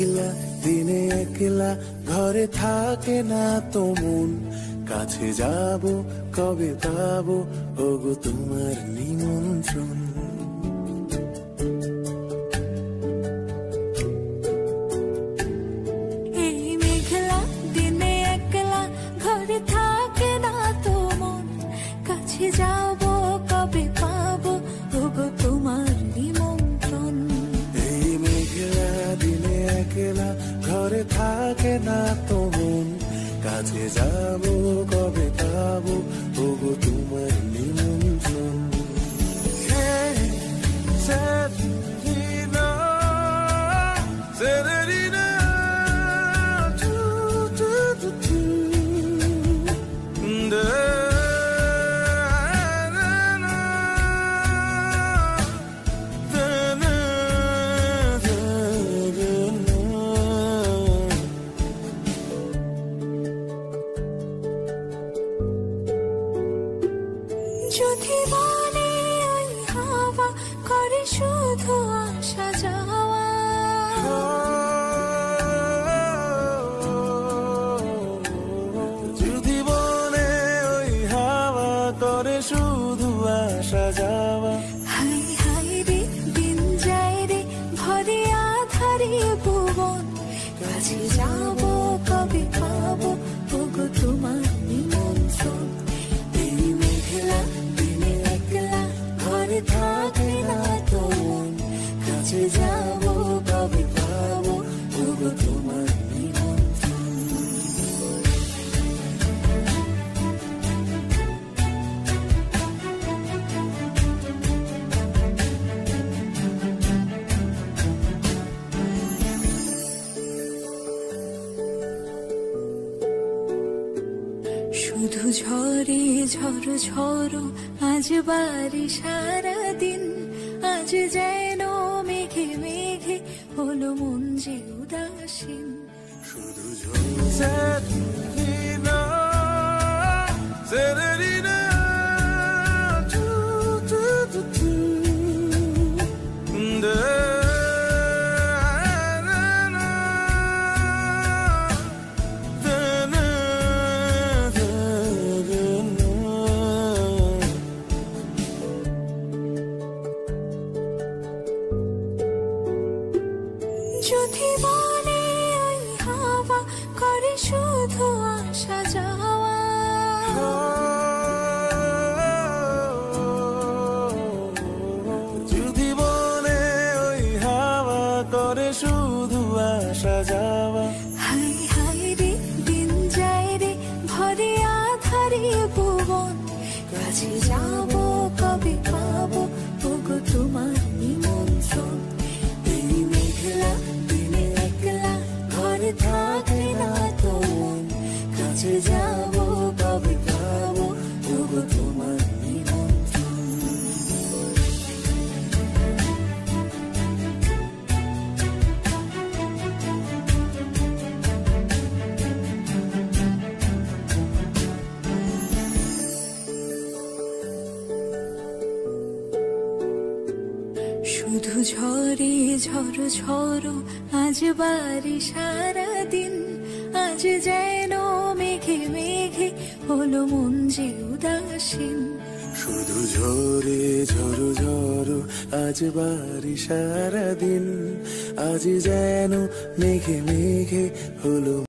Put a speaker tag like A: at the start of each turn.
A: মেঘলা দিনে একলা ঘরে থাকে না তো মন, কাছে যাব কবে পাবো ওগো তোমার নিমন্ত্রণ।
B: এই মেঘলা দিনে একলা ঘরে থাকে না তো মন, কাছে যাব কবে পাবো ওগো তোমার নিমন্ত্রণ।
A: এই মেঘলা দিনে একলা ঘরে থাকে না তো মন, কাছে যাব কবে পাবো ওগো তোমার নিমন্ত্রণ।
B: যদি মনে ওই হাওয়া করে শুধু আসা যাওয়া,
A: যদি মনে ওই হাওয়া করে শুধু আসা যাওয়া,
B: হাই হাই রে দিন যায় রে ভরে আধারে ভুবন, কাছে যাব কবে পাবো ওগো তোমার নিমন্ত্রণ। এই মেঘলা দিনে একলা ঘরে থাকে না তো মন, কাছে যাব কবে পাবো ওগো তোমার নিমন্ত্রণ। শুধু ঝরে ঝড়ো ঝড়ো আজ বাড়ি সারাদিন, আজ যেন মেঘে মেঘে হলো মন যে উদাসীন।
A: শুধু
B: যদি মনে ওই হাওয়া করে শুধু আসা যাওয়া,
A: যদি মনে ওই হাওয়া করে শুধু আসা যাওয়া,
B: হাই হাই রে দিন যায় রে ভরে আধারে ভুবন, কাছে যাব কবে পাবো ওগো তোমার নিমন্ত্রণ। এই মেঘলা দিনে একলা ঘরে থাকে না তো মন, কাছে যাব কবে পাবো ওগো তোমার নিমন্ত্রণ। শুধু ঝরে ঝড়ো ঝড়ো আজ বাড়ি সারাদিন, আজ যেন মেঘে মেঘে হলো মন যে উদাসীন।
A: শুধু ঝরে ঝড়ো ঝড়ো আজ বাড়ি সারাদিন, আজ যেন মেঘে মেঘে হলো